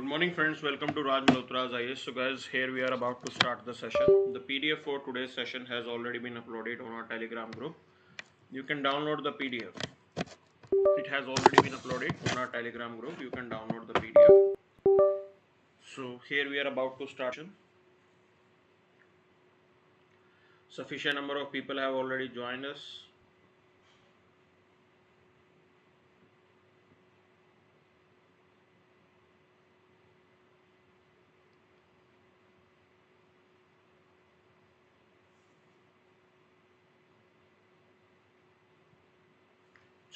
Good morning friends, welcome to Raj Malhotra IAS. So guys, here we are about to start the session. The PDF for today's session has already been uploaded on our Telegram group. You can download the PDF. It has already been uploaded on our Telegram group. You can download the PDF. So here we are about to start. Sufficient number of people have already joined us.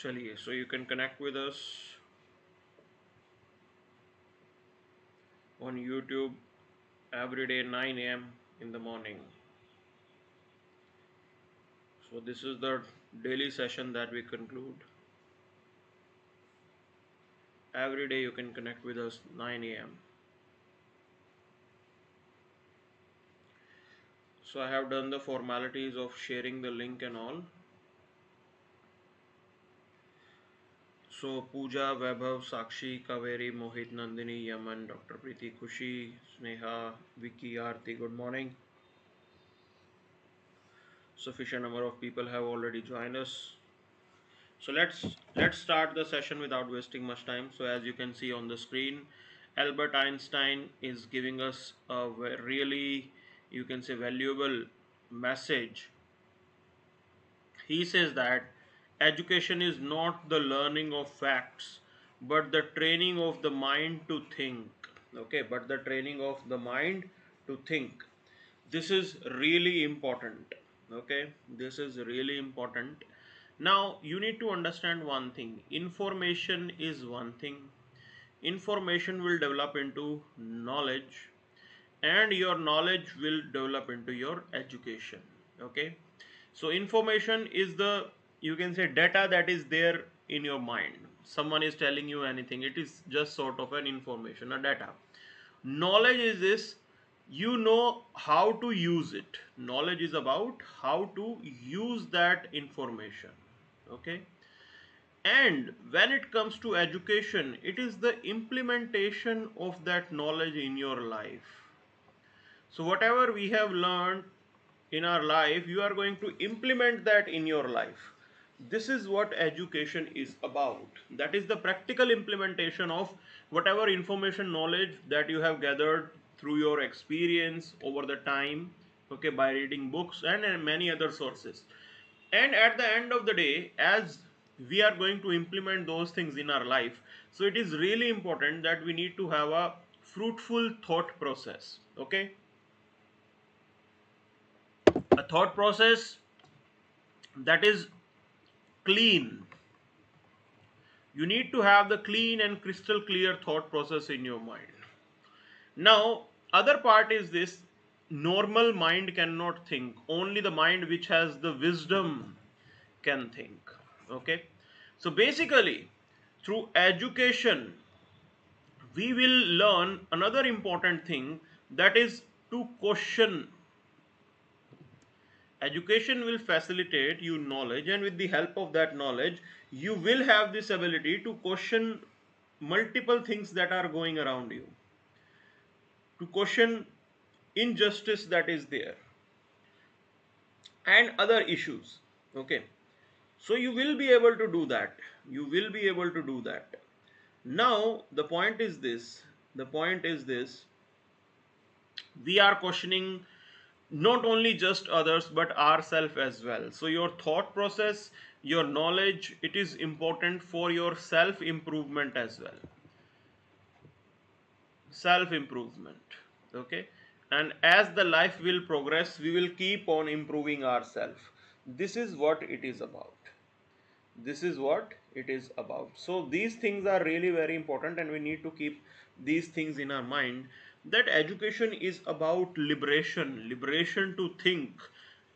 Chaliye, so you can connect with us on YouTube every day 9 a.m. in the morning. So this is the daily session that we conclude. Every day you can connect with us 9 a.m. So I have done the formalities of sharing the link and all. So Pooja, Vaibhav, Sakshi, Kaveri, Mohit, Nandini, Yaman, Dr. Preeti, Khushi, Sneha, Vicky, Aarti, good morning. Sufficient number of people have already joined us. So let's start the session without wasting much time. So as you can see on the screen, Albert Einstein is giving us a really, you can say, valuable message. He says that education is not the learning of facts, but the training of the mind to think. Okay, but the training of the mind to think. This is really important. Okay, this is really important. Now, you need to understand one thing. Information is one thing. Information will develop into knowledge, and your knowledge will develop into your education. Okay, so information is the, you can say, data that is there in your mind. Someone is telling you anything, it is just sort of an information, a data. Knowledge is this, you know how to use it. Knowledge is about how to use that information. Okay, and when it comes to education, it is the implementation of that knowledge in your life. So whatever we have learned in our life, you are going to implement that in your life. This is what education is about. That is the practical implementation of whatever information, knowledge that you have gathered through your experience over the time, okay, by reading books and many other sources. And at the end of the day, as we are going to implement those things in our life, so it is really important that we need to have a fruitful thought process. Okay, a thought process that is clean. You need to have the clean and crystal clear thought process in your mind. Now, other part is this: normal mind cannot think. Only the mind which has the wisdom can think. Okay, so basically, through education, we will learn another important thing, that is to question. Education will facilitate you knowledge, and with the help of that knowledge, you will have this ability to question multiple things that are going around you, to question injustice that is there and other issues. Okay, so you will be able to do that. You will be able to do that. Now the point is this, we are questioning not only just others but ourselves as well. So your thought process, your knowledge, it is important for your self improvement as well. Self improvement. Okay, and as the life will progress, we will keep on improving ourselves. This is what it is about. This is what it is about. So these things are really very important, and we need to keep these things in our mind, that education is about liberation to think,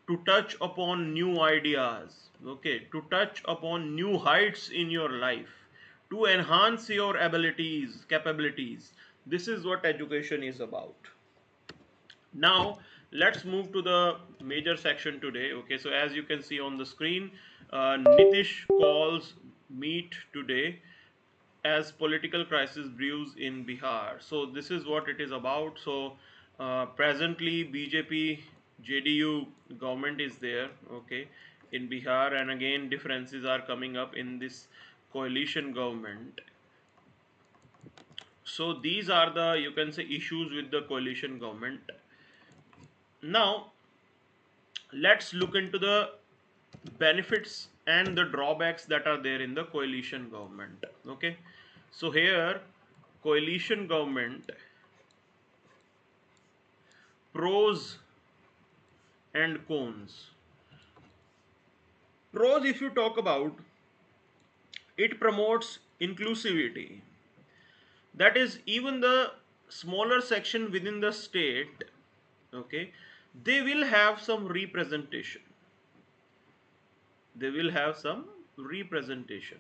to touch upon new ideas, okay, to touch upon new heights in your life, to enhance your abilities, capabilities. This is what education is about. Now let's move to the major section today. Okay, so as you can see on the screen, Nitish calls meet today as political crisis brews in Bihar. So this is what it is about. So presently BJP JDU government is there, okay, in Bihar, and again differences are coming up in this coalition government. So these are the, you can say, issues with the coalition government. Now let's look into the benefits and the drawbacks that are there in the coalition government. Okay, so here coalition government, pros and cons. Pros, if you talk about, it promotes inclusivity. That is, even the smaller section within the state, okay, they will have some representation. They will have some representation.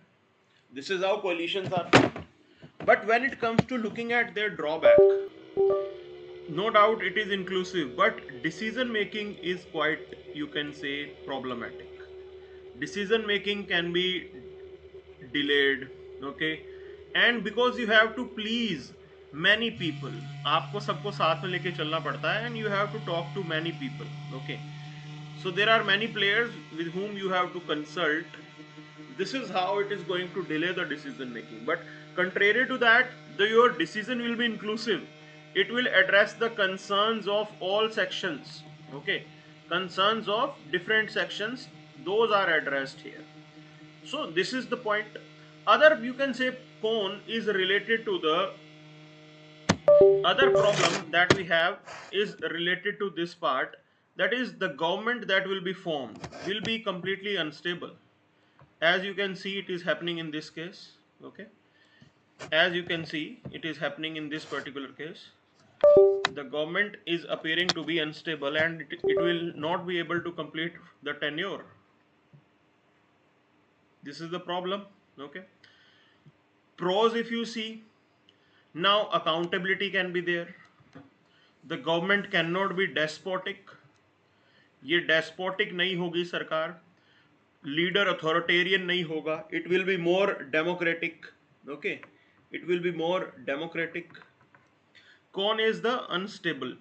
This is how coalitions are. But when it comes to looking at their drawback, no doubt it is inclusive, but decision making is quite, you can say, problematic. Decision making can be delayed, okay, and because you have to please many people, आपको सबको साथ में लेके चलना पड़ता है, and you have to talk to many people, okay, so there are many players with whom you have to consult. This is how it is going to delay the decision making. But contrary to that, your decision will be inclusive. It will address the concerns of all sections, okay, concerns of different sections, those are addressed here. So this is the point. Other, you can say, con is related to the other problem that we have is related to this part, that is the government that will be formed will be completely unstable. As you can see, it is happening in this case, okay, as you can see, it is happening in this particular case. The government is appearing to be unstable, and it will not be able to complete the tenure. This is the problem, okay. Pros, if you see, now accountability can be there. The government cannot be despotic. ये despotic नहीं होगी सरकार. Leader authoritarian नहीं होगा. It will be more democratic. Okay, it will be more democratic. Con is the unstable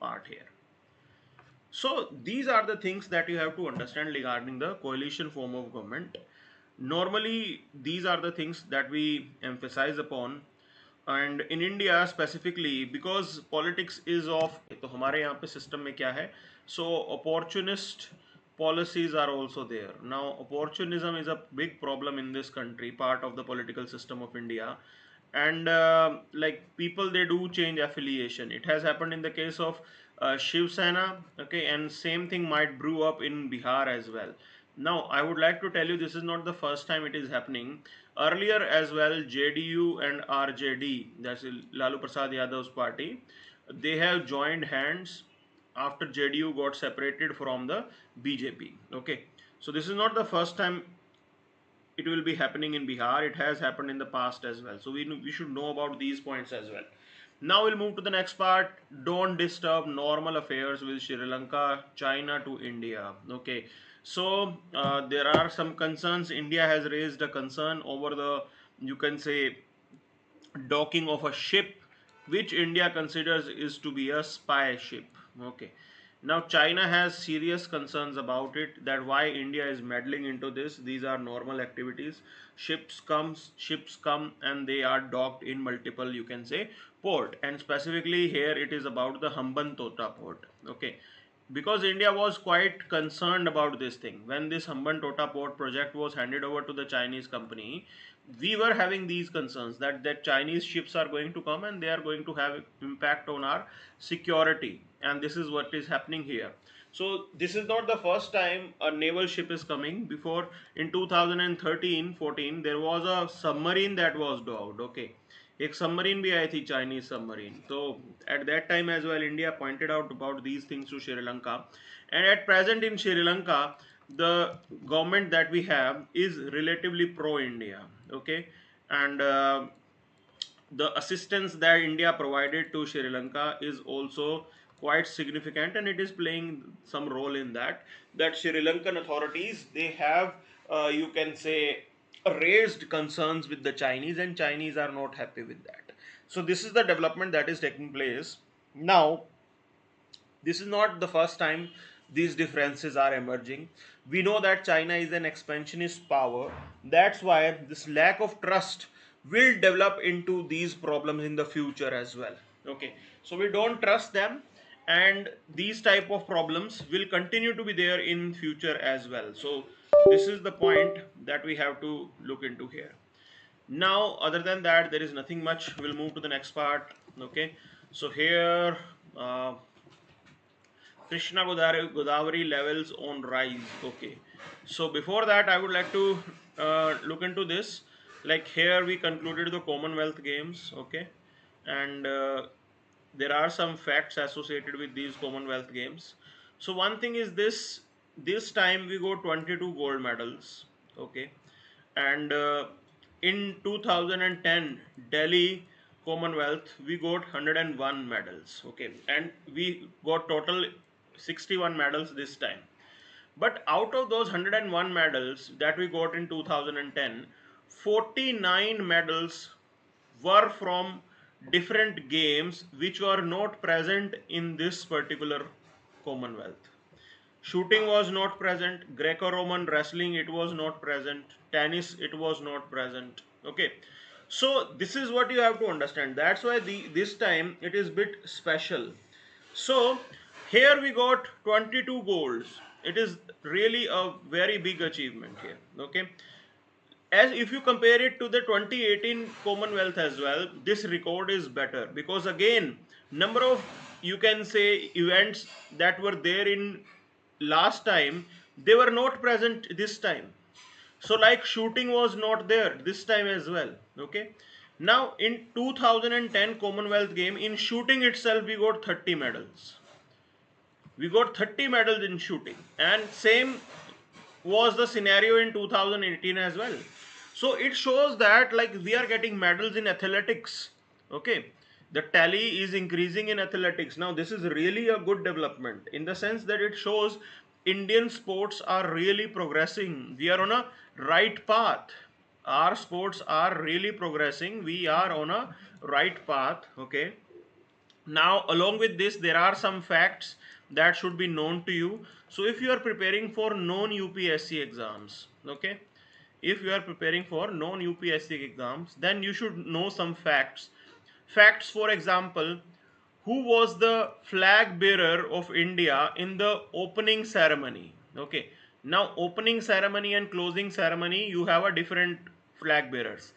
part here. So these are the things that you have to understand regarding the coalition form of government. Normally these are the things that we emphasize upon, and in India specifically, because politics is of, तो हमारे यहाँ पे system में क्या है, so opportunist policies are also there. Now opportunism is a big problem in this country, part of the political system of India, and like people, they do change affiliation. It has happened in the case of Shiv Sena, okay, and same thing might brew up in Bihar as well. Now I would like to tell you, this is not the first time it is happening. Earlier as well, JDU and RJD, that's Lalu Prasad Yadav's party, they have joined hands after JDU got separated from the BJP, okay. So this is not the first time it will be happening in Bihar. It has happened in the past as well. So we should know about these points as well. Now we'll move to the next part. Don't disturb normal affairs with Sri Lanka, China to India. Okay. So there are some concerns. India has raised a concern over the, you can say, docking of a ship which India considers is to be a spy ship. Okay. Now China has serious concerns about it, that why India is meddling into this. These are normal activities. Ships come and they are docked in multiple, you can say, port, and specifically here it is about the Hambantota port. Okay, because India was quite concerned about this thing. When this Hambantota port project was handed over to the Chinese company, we were having these concerns that Chinese ships are going to come and they are going to have impact on our security, and this is what is happening here. So this is not the first time a naval ship is coming. Before, in 2013-14, there was a submarine that was docked. Okay, एक submarine भी आई थी, Chinese submarine. तो at that time as well India pointed out about these things to Sri Lanka, and at present in Sri Lanka the government that we have is relatively pro India, okay, and the assistance that India provided to Sri Lanka is also quite significant, and it is playing some role in that Sri Lankan authorities, they have you can say, raised concerns with the Chinese, and Chinese are not happy with that. So this is the development that is taking place now. This is not the first time these differences are emerging. We know that China is an expansionist power. That's why this lack of trust will develop into these problems in the future as well. Okay, so we don't trust them, and these type of problems will continue to be there in future as well. So this is the point that we have to look into here. Now, other than that, there is nothing much. We'll move to the next part. Okay, so here Krishna Godavari levels on rise. Okay, so before that, I would like to look into this. Like here, we concluded the Commonwealth Games. Okay, and there are some facts associated with these Commonwealth Games. So one thing is this: this time we got 22 gold medals. Okay, and in 2010 Delhi Commonwealth we got 101 medals. Okay, and we got total 61 medals this time. But out of those 101 medals that we got in 2010, 49 medals were from different games which were not present in this particular Commonwealth. Shooting was not present, Greco-Roman wrestling it was not present, tennis it was not present. Okay, so this is what you have to understand. That's why this time it is bit special. So here we got 22 golds. It is really a very big achievement here. Okay, as if you compare it to the 2018 Commonwealth as well, this record is better, because again number of, you can say, events that were there in last time, they were not present this time. So like shooting was not there this time as well. Okay, now in 2010 Commonwealth game, in shooting itself we got 30 medals. We got 30 medals in shooting, and same was the scenario in 2018 as well. So it shows that like we are getting medals in athletics. Okay, the tally is increasing in athletics. Now this is really a good development in the sense that it shows Indian sports are really progressing. We are on a right path. Our sports are really progressing. We are on a right path. Okay, now along with this there are some facts that should be known to you. So if you are preparing for non UPSC exams, okay, if you are preparing for non UPSC exams, then you should know some facts. For example, who was the flag bearer of India in the opening ceremony? Okay, now opening ceremony and closing ceremony, you have a different flag bearers.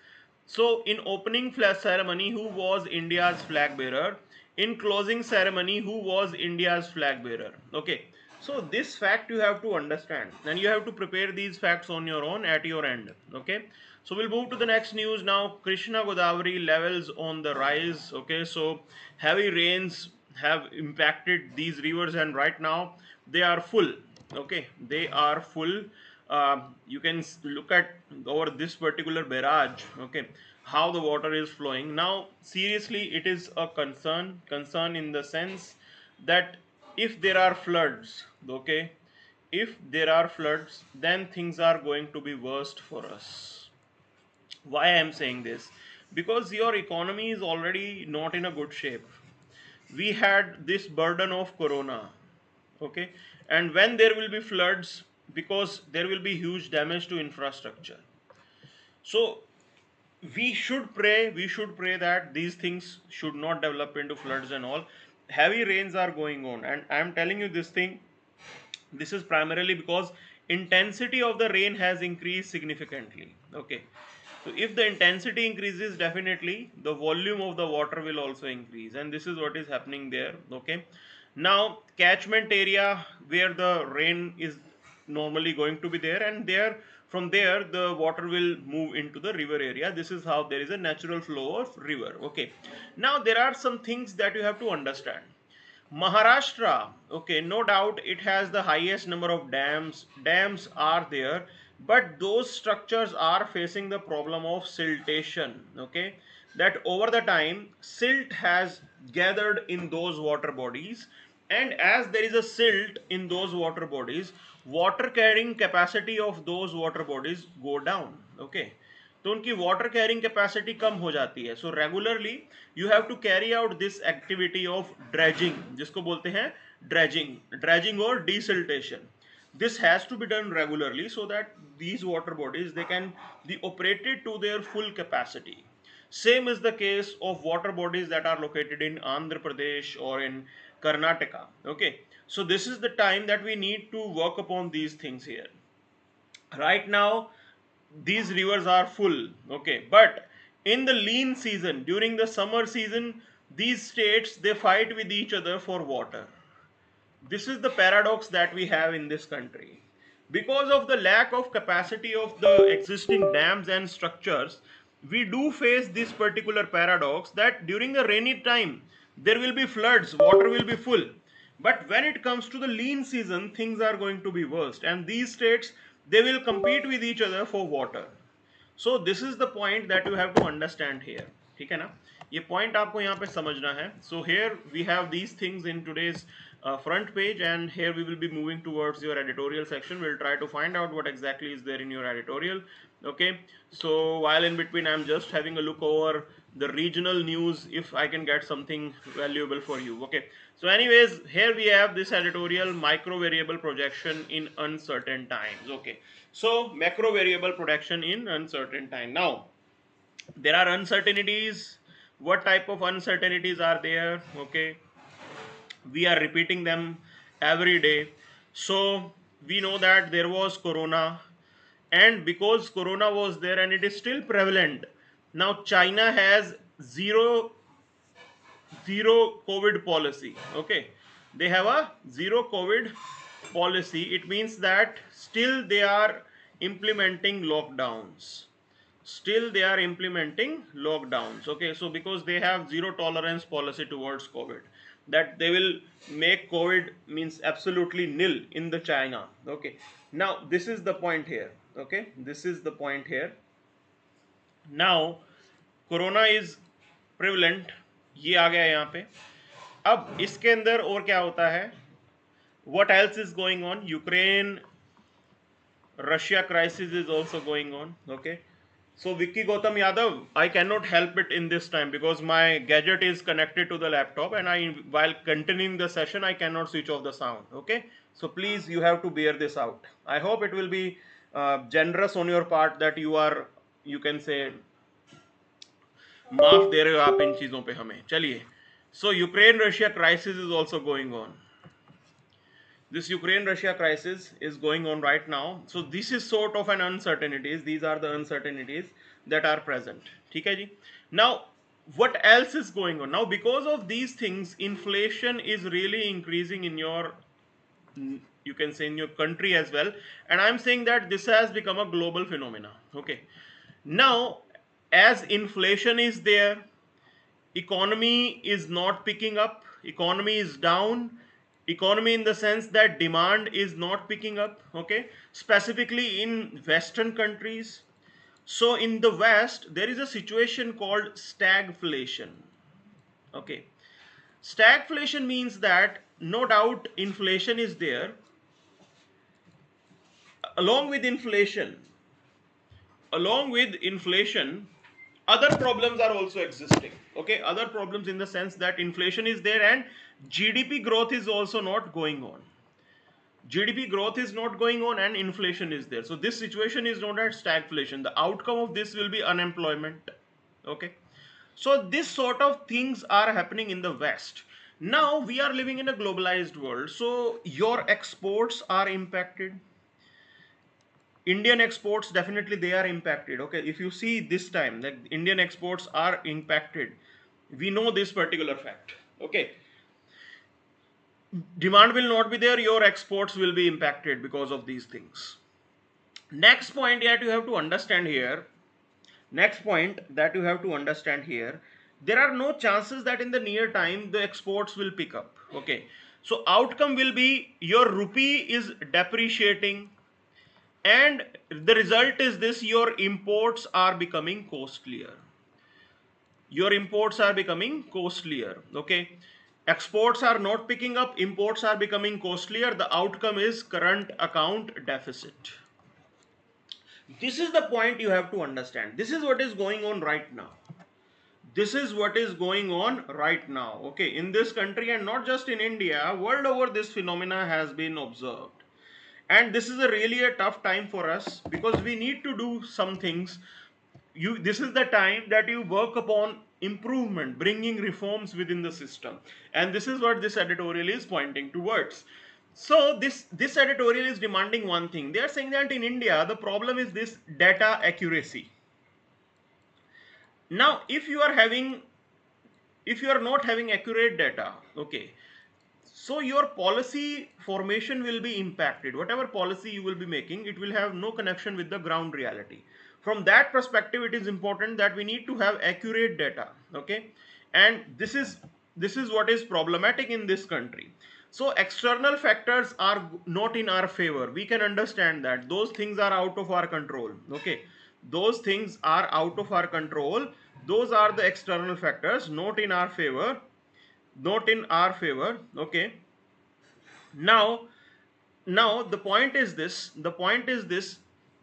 So in opening flag ceremony, who was India's flag bearer? In closing ceremony, who was India's flag bearer? Okay, so this fact you have to understand, and you have to prepare these facts on your own at your end. Okay, so we'll move to the next news now. Krishna Godavari levels on the rise. Okay, so heavy rains have impacted these rivers, and right now they are full. Okay, they are full. You can look at over this particular barrage. Okay, how the water is flowing now. Seriously, it is a concern in the sense that if there are floods, okay, if there are floods, then things are going to be worst for us. Why I am saying this? Because your economy is already not in a good shape. We had this burden of corona. Okay, and when there will be floods, because there will be huge damage to infrastructure. So we should pray that these things should not develop into floods and all. Heavy rains are going on, and I am telling you this thing. This is primarily because intensity of the rain has increased significantly. Okay, so if the intensity increases, definitely the volume of the water will also increase, and this is what is happening there. Okay, now catchment area where the rain is normally going to be there, and there from there the water will move into the river area. This is how there is a natural flow of river. Okay, now there are some things that you have to understand. Maharashtra, okay, no doubt it has the highest number of dams. Dams are there, but those structures are facing the problem of siltation. Okay, that over the time silt has gathered in those water bodies, and as there is a silt in those water bodies, water carrying capacity of those water bodies go down. Okay, तो उनकी water carrying capacity कम हो जाती है. So regularly you have to carry out this activity of dredging, जिसको बोलते हैं dredging or desiltation. This has to be done regularly so that these water bodies, they can be operated to their full capacity. Same is the case of water bodies that are located in Andhra Pradesh or in Karnataka. Okay, so this is the time that we need to work upon these things here. Right now these rivers are full, okay, but in the lean season, during the summer season, these states, they fight with each other for water. This is the paradox that we have in this country. Because of the lack of capacity of the existing dams and structures, we do face this particular paradox that during the rainy time, there will be floods, water will be full. But when it comes to the lean season, things are going to be worst. And these states, they will compete with each other for water. So this is the point that you have to understand here. ठीक है ना, ये point आपको यहाँ पे समझना है. So here we have these things in today's front page, and here we will be moving towards your editorial section. We'll try to find out what exactly is there in your editorial. Okay, so while in between I'm just having a look over the regional news if I can get something valuable for you. Okay, so anyways, here we have this editorial, micro variable projection in uncertain times. Okay, so macro variable projection in uncertain time. Now there are uncertainties. What type of uncertainties are there? Okay, we are repeating them every day. So we know that there was corona, and because corona was there and it is still prevalent, now China has zero COVID policy. Okay, they have a zero COVID policy. It means that still they are implementing lockdowns. Okay, so because they have zero tolerance policy towards COVID, that they will make COVID means absolutely nil in the China. Okay, now this is the point here. Okay, this is the point here. Now corona is prevalent, ये आ गया यहाँ पे. अब इसके अंदर और क्या होता है? What else is going on? Ukraine Russia crisis is also going on. Okay, so Vicky Gautam Yadav, I cannot help it in this time because my gadget is connected to the laptop, and while continuing the session I cannot switch off the sound. Okay, so please, you have to bear this out. I hope it will be generous on your part that you can say माफ दे रहे हो आप इन चीजों पे हमें. चलिए, so Ukraine Russia crisis is also going on. This Ukraine Russia crisis is going on right now. So this is sort of an uncertainties. These are the uncertainties that are present. ठीक है जी. Now what else is going on? Now because of these things, inflation is really increasing in your, you can say, in your country as well, and I'm saying that this has become a global phenomena. Okay, now as inflation is there, economy is not picking up, economy is down, economy in the sense that demand is not picking up. Okay, specifically in Western countries. So in the West there is a situation called stagflation. Okay, stagflation means that no doubt inflation is there. Along with inflation, other problems are also existing. Okay, other problems in the sense that inflation is there and GDP growth is also not going on. GDP growth is not going on and inflation is there. So this situation is known as stagflation. The outcome of this will be unemployment. Okay, so this sort of things are happening in the West. Now we are living in a globalized world, so your exports are impacted. Indian exports, definitely they are impacted. Okay, if you see this time, like Indian exports are impacted, we know this particular fact. Okay, demand will not be there, your exports will be impacted because of these things. Next point that you have to understand here, there are no chances that in the near time the exports will pick up. Okay, so outcome will be your rupee is depreciating, and the result is this: your imports are becoming costlier. Okay, Exports are not picking up, imports are becoming costlier. The outcome is current account deficit. This is the point you have to understand. This is what is going on right now. This is what is going on right now, okay, in this country, and not just in India, world over this phenomena has been observed. And this is a really a tough time for us, because we need to do some things. This is the time that you work upon improvement, bringing reforms within the system, and this is what this editorial is pointing towards. So this editorial is demanding one thing. They are saying that in India the problem is this data accuracy. Now if you are not having accurate data, okay, so your policy formation will be impacted. Whatever policy you will be making, it will have no connection with the ground reality. From that perspective, it is important that we need to have accurate data, okay, and this is what is problematic in this country. So external factors are not in our favor. We can understand that those things are out of our control, okay, those things are out of our control. Those are the external factors, not in our favor, not in our favor, okay. Now now the point is this,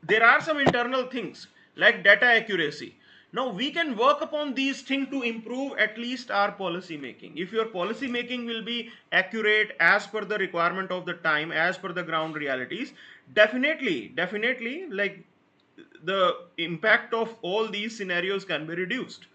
there are some internal things like data accuracy. Now we can work upon these things to improve at least our policy making. If your policy making will be accurate as per the requirement of the time, as per the ground realities, definitely like the impact of all these scenarios can be reduced.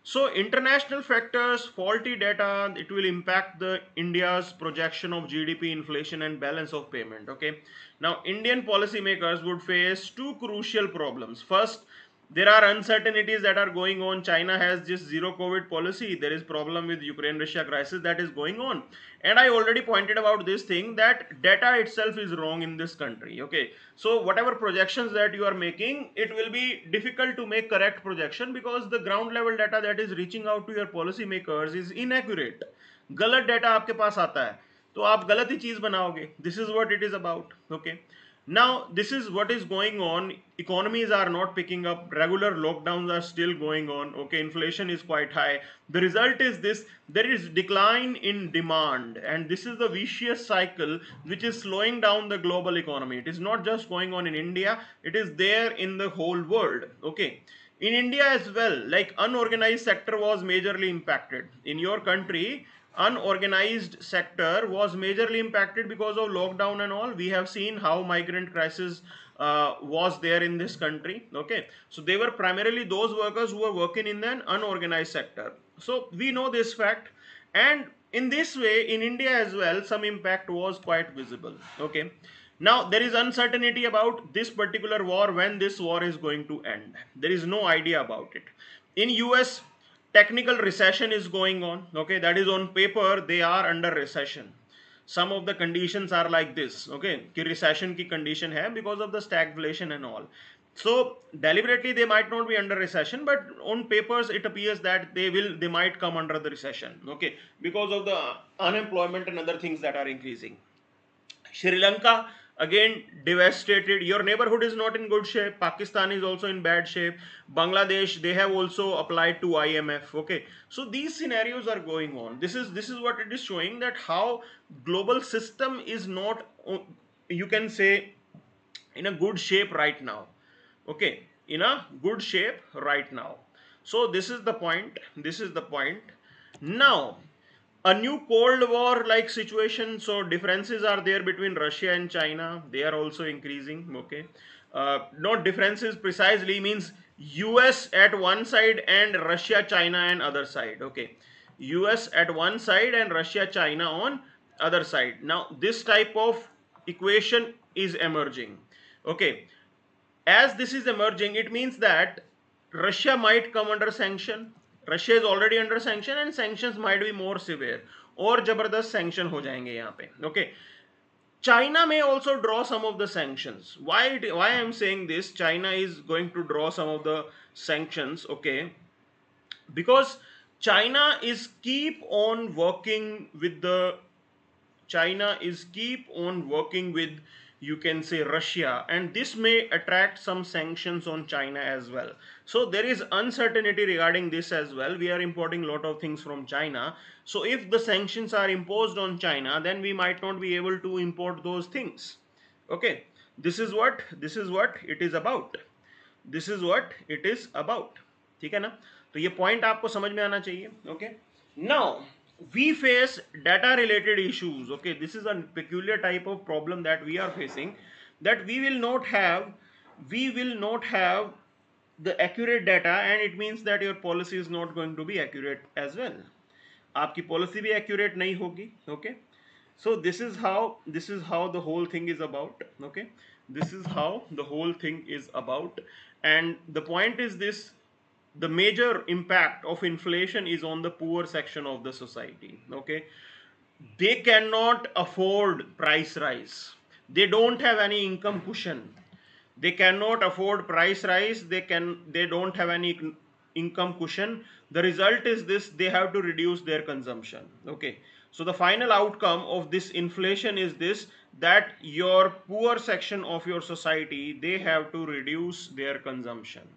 So international factors, faulty data, it will impact the India's projection of GDP, inflation and balance of payment. Okay. Now Indian policymakers would face two crucial problems. First, there are uncertainties that are going on. China has this zero COVID policy. There is problem with Ukraine-Russia crisis that is going on. And I already pointed about this thing that data itself is wrong in this country. Okay. So whatever projections that you are making, it will be difficult to make correct projection because the ground level data that is reaching out to your policy makers is inaccurate. गलत data आपके पास आता है तो आप गलत ही चीज बनाओगे. This is what it is about. Okay. Now this is what is going on. Economies are not picking up, regular lockdowns are still going on, okay, inflation is quite high. The result is this: there is decline in demand, and this is the vicious cycle which is slowing down the global economy. It is not just going on in India, it is there in the whole world, okay. In India as well, like unorganized sector was majorly impacted. In your country, unorganized sector was majorly impacted because of lockdown and all. We have seen how migrant crisis was there in this country, okay. So they were primarily those workers who were working in an unorganized sector. So we know this fact, and in this way in India as well some impact was quite visible, okay. Now there is uncertainty about this particular war, when this war is going to end. There is no idea about it. In US, technical recession is going on, okay, that is on paper they are under recession. Some of the conditions are like this, okay, कि recession की condition है because of the stagflation and all. So deliberately they might not be under recession, but on papers it appears that they might come under the recession, okay, because of the unemployment and other things that are increasing. Sri Lanka, again devastated. Your neighborhood is not in good shape. Pakistan is also in bad shape. Bangladesh, they have also applied to IMF, okay. So these scenarios are going on. This is what it is showing, that how global system is not, you can say, in a good shape right now, okay, in a good shape right now. So this is the point. Now a new Cold War like situation. So differences are there between Russia and China. They are also increasing, okay. Not differences precisely, means US at one side and Russia, China and other side, okay. US at one side and Russia, China on other side. Now this type of equation is emerging, okay. As this is emerging, it means that Russia might come under sanction. Russia is already under sanction, and sanctions might be more severe. और जबरदस्त sanction हो जाएंगे यहाँ पे, okay. China may also draw some of the sanctions. Why I am saying this? China is going to draw some of the sanctions, okay, because China is keep on working with you can say Russia, and this may attract some sanctions on China as well. So there is uncertainty regarding this as well. We are importing a lot of things from China. So if the sanctions are imposed on China, then we might not be able to import those things. Okay, this is what it is about. This is what it is about. ठीक है ना. तो ये point आपको समझ में आना चाहिए. Okay, now we face data related issues. Okay, this is a peculiar type of problem that we are facing, that we will not have the accurate data, and it means that your policy is not going to be accurate as well. आपकी policy भी accurate नहीं होगी. Okay, so this is how the whole thing is about. Okay, this is how the whole thing is about. And the point is this: the major impact of inflation is on the poor section of the society. Okay, they cannot afford price rise. They don't have any income cushion. They cannot afford price rise. They don't have any income cushion. The result is this: they have to reduce their consumption. Okay, so the final outcome of this inflation is this, that your poor section of your society, they have to reduce their consumption.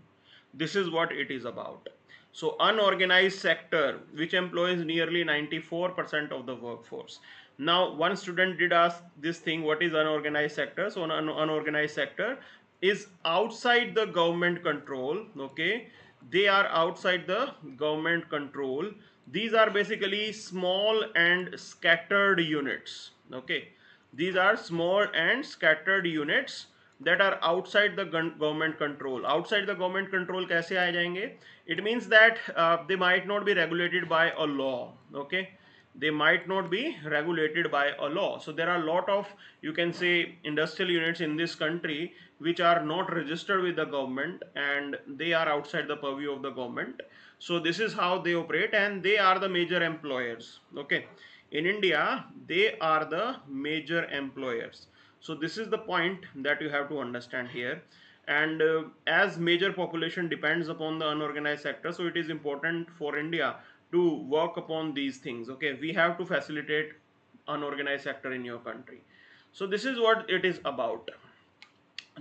This is what it is about. So unorganized sector, which employs nearly 94% of the workforce. Now one student did ask this thing, what is unorganized sector? So an unorganized sector is outside the government control. Okay, they are outside the government control. These are basically small and scattered units. Okay, these are small and scattered units that are outside the government control. Outside the government control कैसे आ जाएंगे? It means that they might not be regulated by a law. Okay, they might not be regulated by a law. So there are a lot of, you can say, industrial units in this country which are not registered with the government, and they are outside the purview of the government. So this is how they operate, and they are the major employers. Okay, in India they are the major employers. So this is the point that you have to understand here. And as major population depends upon the unorganized sector, so it is important for India to work upon these things. Okay, we have to facilitate unorganized sector in your country. So this is what it is about.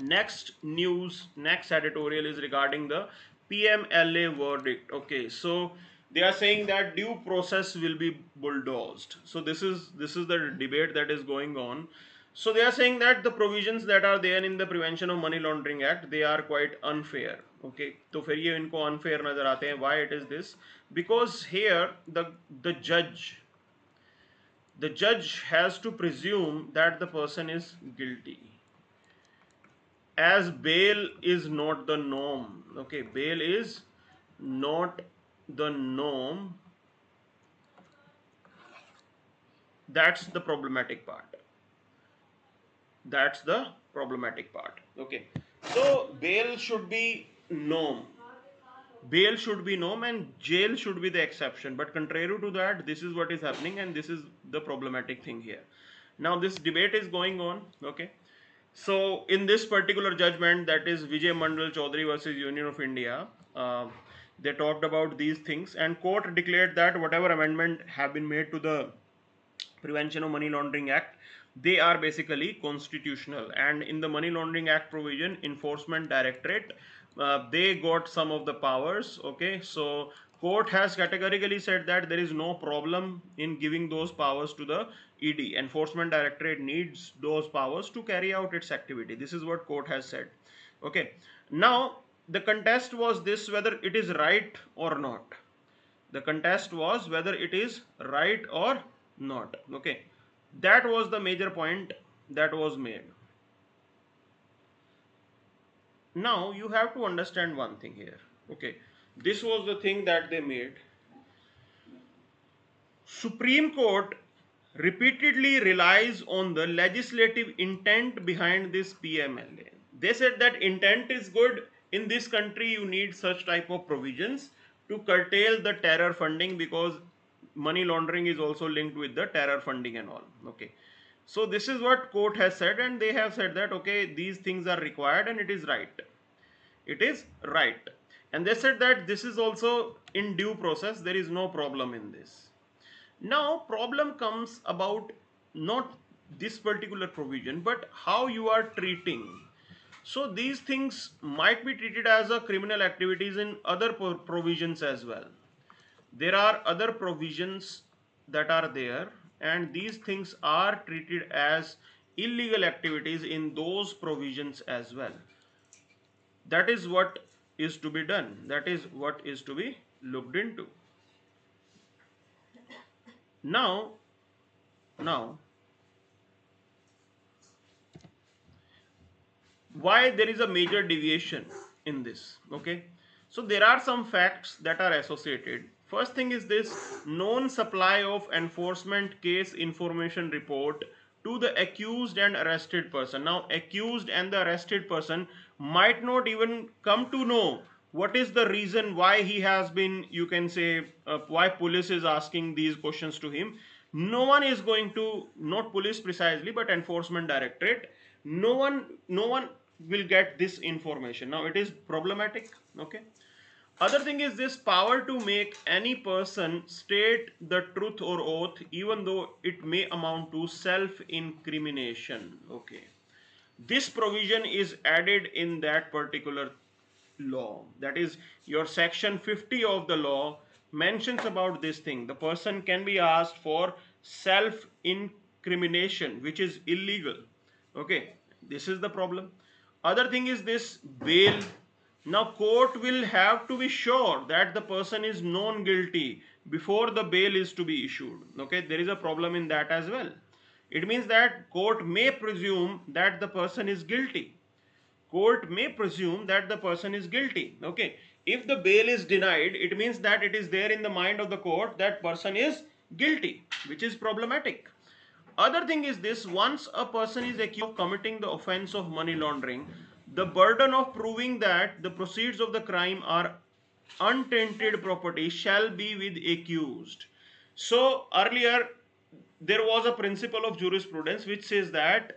Next news, next editorial is regarding the Pmla verdict. Okay, so they are saying that due process will be bulldozed. So this is the debate that is going on. So they are saying that the provisions that are there in the Prevention of Money Laundering Act, they are quite unfair. Okay, तो फिर ये इनको unfair नजर आते हैं. Why it is this? Because here the judge has to presume that the person is guilty, as bail is not the norm. Okay, bail is not the norm. That's the problematic part. That's the problematic part. Okay, so bail should be norm. Bail should be norm and jail should be the exception. But contrary to that, this is what is happening, and this is the problematic thing here. Now this debate is going on. Okay, so in this particular judgment, that is Vijay, Mandal, Chaudhary versus Union of India, they talked about these things, and court declared that whatever amendment have been made to the Prevention of Money Laundering Act, they are basically constitutional. And in the Money Laundering Act provision, Enforcement Directorate, they got some of the powers. Okay, so court has categorically said that there is no problem in giving those powers to the ED. Enforcement Directorate needs those powers to carry out its activity. This is what court has said. Okay, now the contest was this, whether it is right or not. The contest was whether it is right or not. Okay, that was the major point that was made. Now you have to understand one thing here. Okay, this was the thing that they made. Supreme Court repeatedly relies on the legislative intent behind this PMLA. They said that intent is good. In this country, you need such type of provisions to curtail the terror funding, because money laundering is also linked with the terror funding and all. Okay, so this is what court has said, and they have said that okay, these things are required and it is right. It is right. And they said that this is also in due process. There is no problem in this. Now problem comes about not this particular provision, but how you are treating. So these things might be treated as a criminal activities in other provisions as well. There are other provisions that are there, and these things are treated as illegal activities in those provisions as well. That is what is to be done. That is what is to be looked into. Now, why there is a major deviation in this? Okay, so there are some facts that are associated. First thing is this: known supply of enforcement case information report to the accused and arrested person. Now accused and the arrested person might not even come to know what is the reason why he has been, you can say, why police is asking these questions to him. No one is going to, not police precisely, but enforcement directorate, no one will get this information. Now it is problematic. Okay, other thing is this: power to make any person state the truth or oath even though it may amount to self incrimination. Okay, this provision is added in that particular law. That is, your section 50 of the law mentions about this thing. The person can be asked for self incrimination, which is illegal. Okay, this is the problem. Other thing is this: bail. Now court will have to be sure that the person is known guilty before the bail is to be issued. Okay, there is a problem in that as well. It means that court may presume that the person is guilty. Court may presume that the person is guilty. Okay, if the bail is denied, it means that it is there in the mind of the court that person is guilty, which is problematic. Other thing is this: once a person is accused of committing the offense of money laundering, the burden of proving that the proceeds of the crime are untainted property shall be with accused. So earlier there was a principle of jurisprudence which says that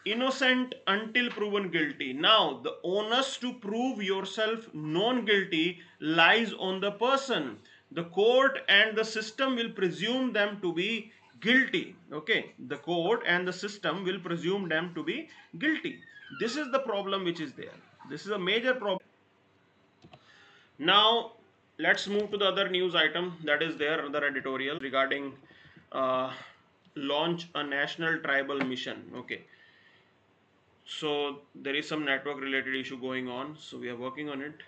innocent until proven guilty. Now the onus to prove yourself non guilty lies on the person. The court and the system will presume them to be guilty. Okay, the court and the system will presume them to be guilty. This is the problem which is there. This is a major problem. Now let's move to the other news item that is there, other editorial regarding uh, launch a national tribal mission. Okay, so there is some network related issue going on, so we are working on it.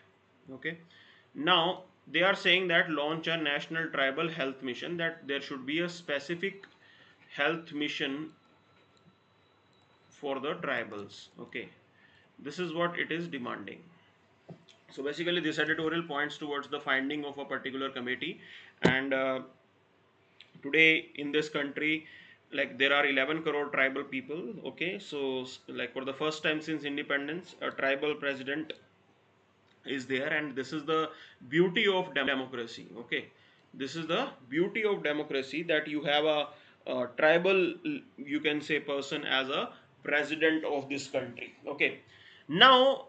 Okay, now they are saying that launch a national tribal health mission, that there should be a specific health mission for the tribals. Okay, this is what it is demanding. So basically this editorial points towards the finding of a particular committee, and today in this country, like, there are 11 crore tribal people. Okay, so like for the first time since independence, a tribal president is there, and this is the beauty of democracy. Okay, this is the beauty of democracy, that you have a tribal, you can say, person as a president of this country. Okay, now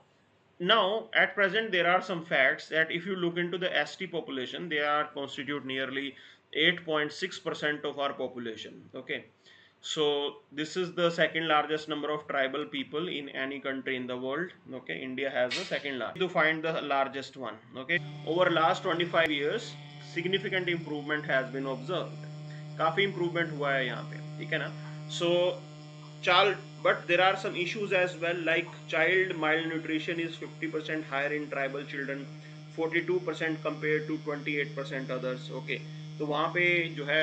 at present there are some facts that if you look into the ST population, they are constitute nearly 8.6% of our population. Okay, so this is the second largest number of tribal people in any country in the world. Okay, India has the second largest. To find the largest one. Okay, over last 25 years significant improvement has been observed. काफी improvement हुआ है यहाँ पे, ठीक है ना? So child, but there are some issues as well, like child malnutrition is 50% higher in tribal children, 42% compared to 28% others. Okay, तो वहाँ पे जो है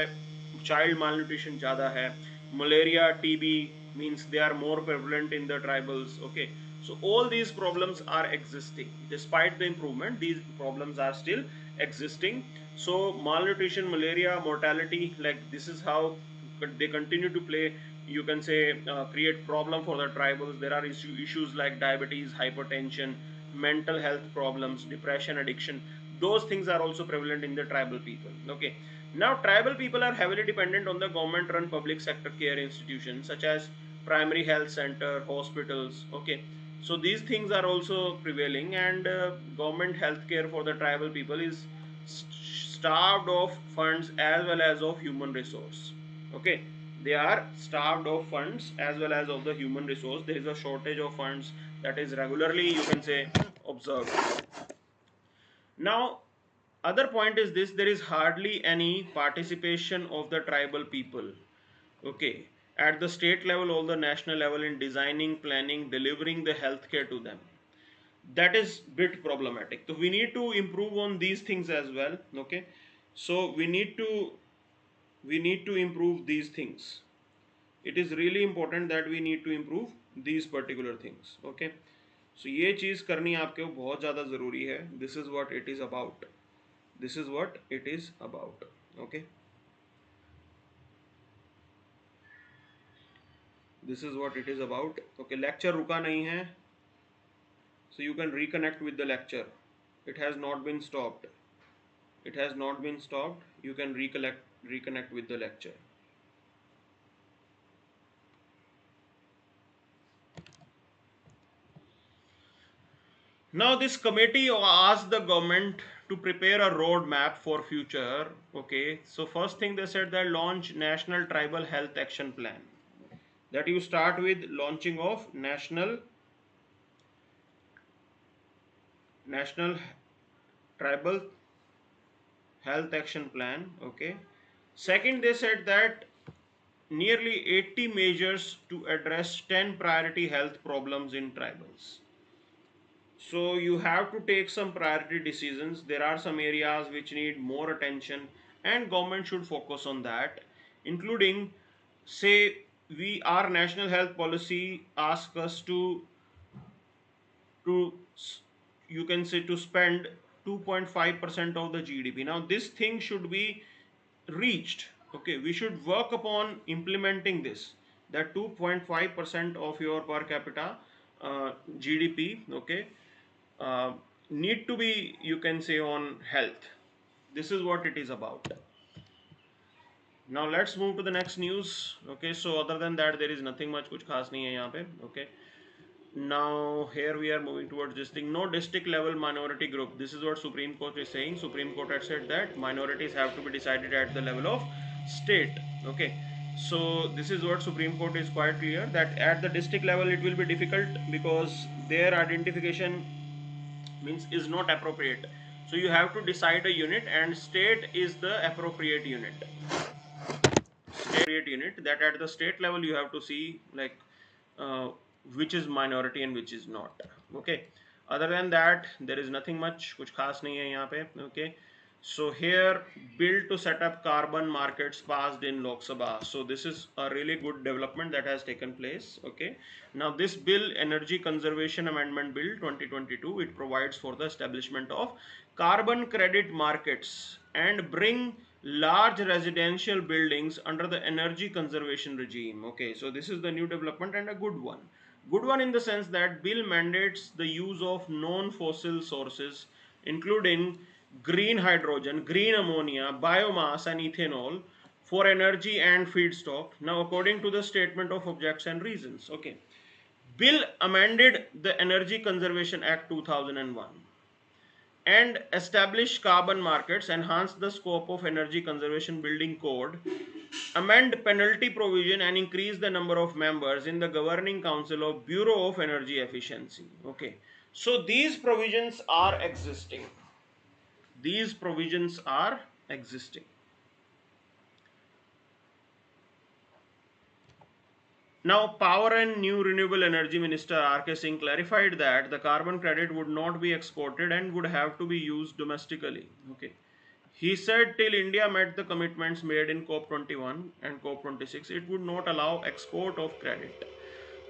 child malnutrition ज़्यादा है. Malaria, TB means they are more prevalent in the tribals. Okay, so all these problems are existing. Despite the improvement, these problems are still existing. So malnutrition, malaria, mortality, like, this is how they continue to play, you can say, create problem for the tribals. There are issues like diabetes, hypertension, mental health problems, depression, addiction. Those things are also prevalent in the tribal people. Okay, now tribal people are heavily dependent on the government run public sector care institutions such as primary health center, hospitals. Okay, so these things are also prevailing, and government health care for the tribal people is starved of funds as well as of human resource. Okay, They are starved of funds as well as of the human resource. There is a shortage of funds that is regularly, you can say, observed. Now, other point is this: there is hardly any participation of the tribal people, okay, at the state level or the national level in designing, planning, delivering the healthcare to them. That is bit problematic. So we need to improve on these things as well, okay. So we need to improve these things. It is really important that we need to improve these particular things, okay. So ये चीज़ करनी आपके बहुत ज़्यादा ज़रूरी है. This is what it is about. This is what it is about, okay. This is what it is about, okay. Lecture रुका नहीं है, so you can reconnect with the lecture. It has not been stopped. It has not been stopped. You can reconnect with the lecture. Now this committee asked the government to prepare a roadmap for future. Okay, so first thing they said, that launch National Tribal Health Action Plan. That you start with launching of National Tribal Health Action Plan. Okay. Second, they said that nearly 80 measures to address 10 priority health problems in tribals. So you have to take some priority decisions. There are some areas which need more attention and government should focus on that, including, say, our national health policy asks us to you can say to spend 2.5% of the GDP. Now this thing should be reached. Okay, we should work upon implementing this, that 2.5% of your per capita GDP, okay, uh, need to be, you can say, on health. This is what it is about. Now let's move to the next news. Okay, so other than that there is nothing much, कुछ खास नहीं है यहाँ पे. Okay, now here we are moving towards this thing. No district level minority group. This is what Supreme Court is saying. Supreme Court had said that minorities have to be decided at the level of state. Okay, so this is what Supreme Court is quite clear, that at the district level it will be difficult because their identification means is not appropriate. So you have to decide a unit and state is the appropriate unit. Unit that at the state level you have to see, like, which is minority and which is not. Okay, other than that there is nothing much, कुछ खास नहीं है यहाँ पे. Okay, so here, bill to set up carbon markets passed in Lok Sabha. So this is a really good development that has taken place. Okay, now this bill, Energy Conservation Amendment Bill 2022, it provides for the establishment of carbon credit markets and bring large residential buildings under the energy conservation regime. Okay, so this is the new development and a good one. Good one in the sense that bill mandates the use of non-fossil sources, including green hydrogen, green ammonia, biomass and ethanol for energy and feedstock. Now according to the statement of objects and reasons. Okay, bill amended the Energy Conservation Act 2001 and established carbon markets, enhance the scope of Energy Conservation Building Code, amend penalty provision and increase the number of members in the governing council of Bureau of Energy Efficiency. Okay, so these provisions are existing. These provisions are existing. Now, Power and New Renewable Energy Minister R.K. Singh clarified that the carbon credit would not be exported and would have to be used domestically. Okay, he said till India met the commitments made in COP21 and COP26, it would not allow export of credit.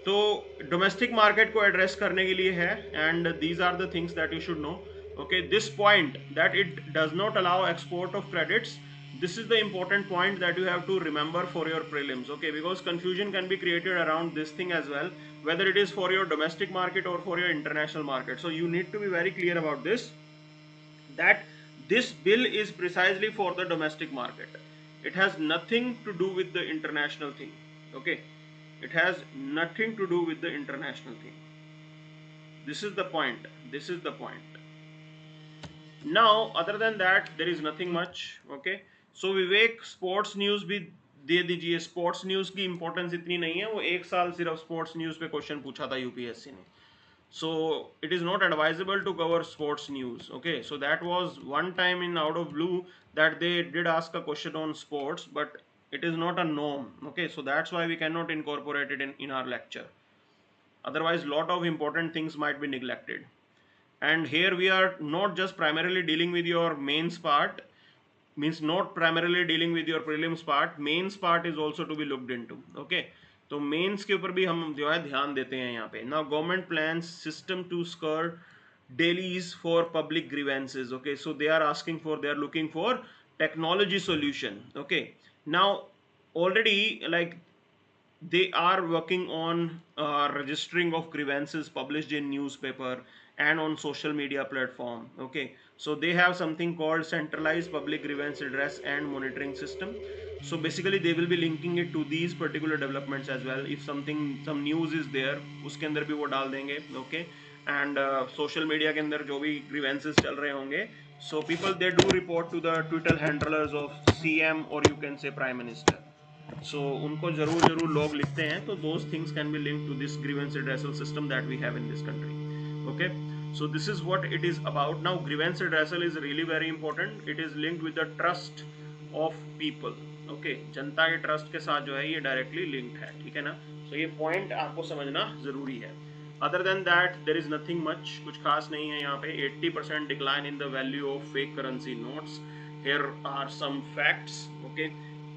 तो domestic market को address करने के लिए है, and these are the things that you should know. Okay, this point that it does not allow export of credits, this is the important point that you have to remember for your prelims. Okay, because confusion can be created around this thing as well, whether it is for your domestic market or for your international market. So you need to be very clear about this, that this bill is precisely for the domestic market. It has nothing to do with the international thing. Okay, it has nothing to do with the international thing. This is the point. This is the point. Now, other than that, there is nothing much. Okay, so Vivek, sports news भी दे दीजिए। Sports news की importance इतनी नहीं है, वो 1 साल सिर्फ sports news पे क्वेश्चन पूछा था यूपीएससी ने। So it is not advisable to cover sports news. Okay, so that was one time in out of blue that they did ask a question on sports, but it is not a norm. Okay, so that's why we cannot incorporate it in our lecture. Otherwise, lot of important things might be neglected. And here we are not just primarily dealing with your mains part, means not primarily dealing with your prelims part, mains part is also to be looked into. Okay, तो mains के ऊपर भी हम जो है ध्यान देते हैं यहाँ पे. Now government plans system to scur dailies for public grievances. Okay, so they are looking for technology solution. Okay, now already like they are working on registering of grievances published in newspaper and on social media platform. Okay, so they have something called centralized public grievance redress and monitoring system. So basically they will be linking it to these particular developments as well. If some news is there, उसके अंदर भी वो डाल देंगे. Okay, and social media के अंदर जो भी grievances चल रहे होंगे, so people they do report to the Twitter handlers of CM or you can say Prime Minister. So उनको जरूर लोग लिखते हैं, तो those things can be linked to this grievance redressal system that we have in this country. Okay, so this is what it is about. Now grievance redressal is really very important. It is linked with the trust of people. Okay, जनता के trust के साथ जो है ये directly linked है, ठीक है ना. तो ये पॉइंट आपको समझना जरूरी है. Other than that there is nothing much, कुछ खास नहीं है यहाँ पे. 80% decline in the value of fake currency notes. Here are some facts. Okay,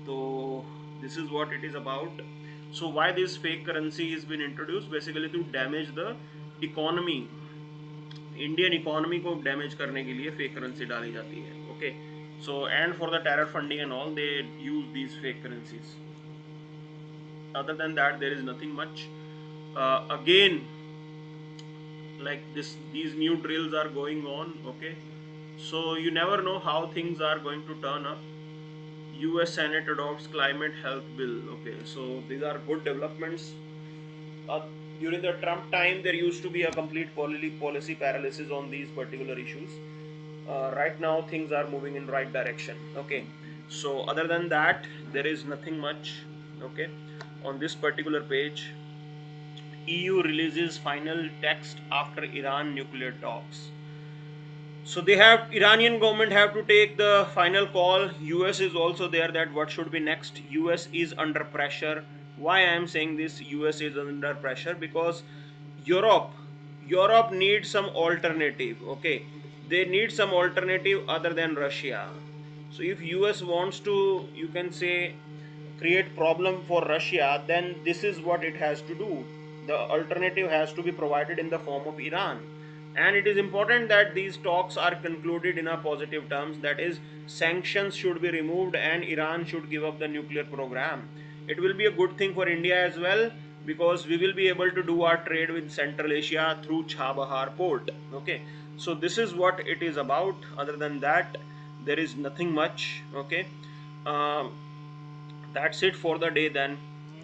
so this is what it is about. So why this fake currency has been introduced? Basically to damage the economy. Indian economy को damage करने के लिए fake currency डाली जाती है. Okay, so and for the terror funding and all they use these fake currencies. Other than that there is nothing much. Again like these new drills are going on. Okay, so you never know how things are going to turn up. US Senate adopts climate health bill. Okay, so these are good developments. uh, During the Trump time there used to be a complete policy paralysis on these particular issues. Right now things are moving in right direction. Okay, so other than that there is nothing much. Okay, on this particular page, EU releases final text after Iran nuclear talks. So they have, Iranian government have to take the final call. US is also there that what should be next. US is under pressure. Why I am saying this US is under pressure? Because Europe Europe needs some alternative. Okay, they need some alternative other than Russia. So if US wants to, you can say, create problem for Russia, then this is what it has to do. The alternative has to be provided in the form of Iran. And it is important that these talks are concluded in a positive terms, that is, sanctions should be removed and Iran should give up the nuclear program. It will be a good thing for India as well, because we will be able to do our trade with Central Asia through Chabahar port. Okay, so this is what it is about. Other than that there is nothing much. Okay, that's it for the day then.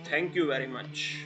Thank you very much.